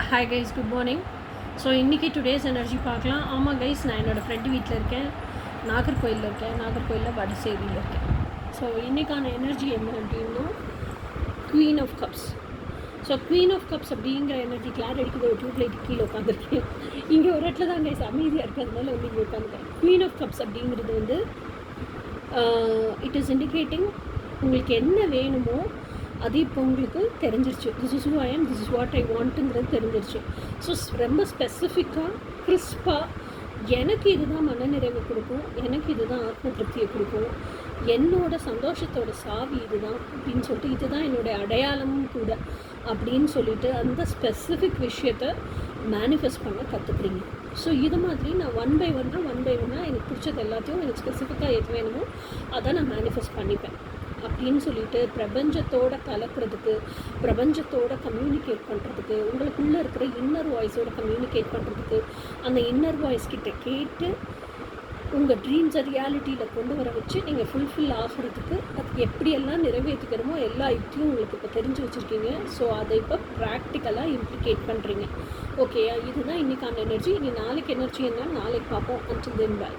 Hi guys, good morning. So இன்றைக்கி today's energy பார்க்கலாம். ஆமாம் கைஸ், நான் என்னோடய ஃப்ரெண்டு வீட்டில் இருக்கேன். நாகர்கோயிலில் இருக்கேன். நாகர்கோயிலில் வடசேரியில் இருக்கேன். ஸோ இன்றைக்கான எனர்ஜி என்ன அப்படின்னா queen of cups. So queen of cups அப்படிங்கிற எனர்ஜி கிளார் அடிக்குது. ஒரு டியூப் லைட் கீழே உட்காந்துருக்கேன். இங்கே ஒரு இடத்துல தான் கைஸ் அமைதியாக இருக்கிறதுனால வந்து இங்கே உட்காந்துருக்கேன். குவீன் ஆஃப் கப்ஸ் அப்படிங்கிறது வந்து இட் இஸ் இண்டிகேட்டிங் உங்களுக்கு என்ன வேணுமோ அது இப்போ உங்களுக்கு தெரிஞ்சிருச்சு. This is who I am, this is what I வாண்ட்டுங்கிறது தெரிஞ்சிருச்சு. ஸோ ரொம்ப ஸ்பெசிஃபிக்காக கிறிஸ்பாக எனக்கு இதுதான் மனநிறைவை கொடுக்கும், எனக்கு இதுதான் ஆத்ம திருப்தியை கொடுக்கும், என்னோட சந்தோஷத்தோட சாவி இதுதான் அப்படின்னு சொல்லிட்டு, இதுதான் என்னுடைய அடையாளமும் கூட அப்படின்னு சொல்லிட்டு அந்த ஸ்பெசிஃபிக் விஷயத்தை மேனிஃபெஸ்ட் பண்ண கற்றுக்குறீங்க. ஸோ இது மாதிரி நான் ஒன் பை ஒன்னாக எனக்கு பிடிச்சது எல்லாத்தையும் எனக்கு ஸ்பெசிஃபிக்காக எது வேணுமோ அதை நான் மேனிஃபெஸ்ட் பண்ணிப்பேன் அப்படின்னு சொல்லிட்டு பிரபஞ்சத்தோடு கலக்கிறதுக்கு, பிரபஞ்சத்தோட கம்யூனிகேட் பண்ணுறதுக்கு, உங்களுக்குள்ளே இருக்கிற இன்னர் வாய்ஸோட கம்யூனிகேட் பண்ணுறதுக்கு, அந்த இன்னர் வாய்ஸ் கிட்ட கேட்டு உங்கள் ட்ரீம்ஸை ரியாலிட்டியில் கொண்டு வர வச்சு நீங்கள் ஃபுல்ஃபில் ஆகிறதுக்கு அது எப்படியெல்லாம் நிறைவேற்றிக்கணுமோ எல்லா யுக்தியும் உங்களுக்கு இப்போ தெரிஞ்சு வச்சுருக்கீங்க. ஸோ அதை இப்போ ப்ராக்டிக்கலாக இம்ப்ளிகேட் பண்ணுறீங்க. ஓகே, இதுதான் இன்றைக்கான எனர்ஜி. இனி நாளைக்கு எனர்ஜி என்னன்னு நாளைக்கு பார்ப்போம். Until then by.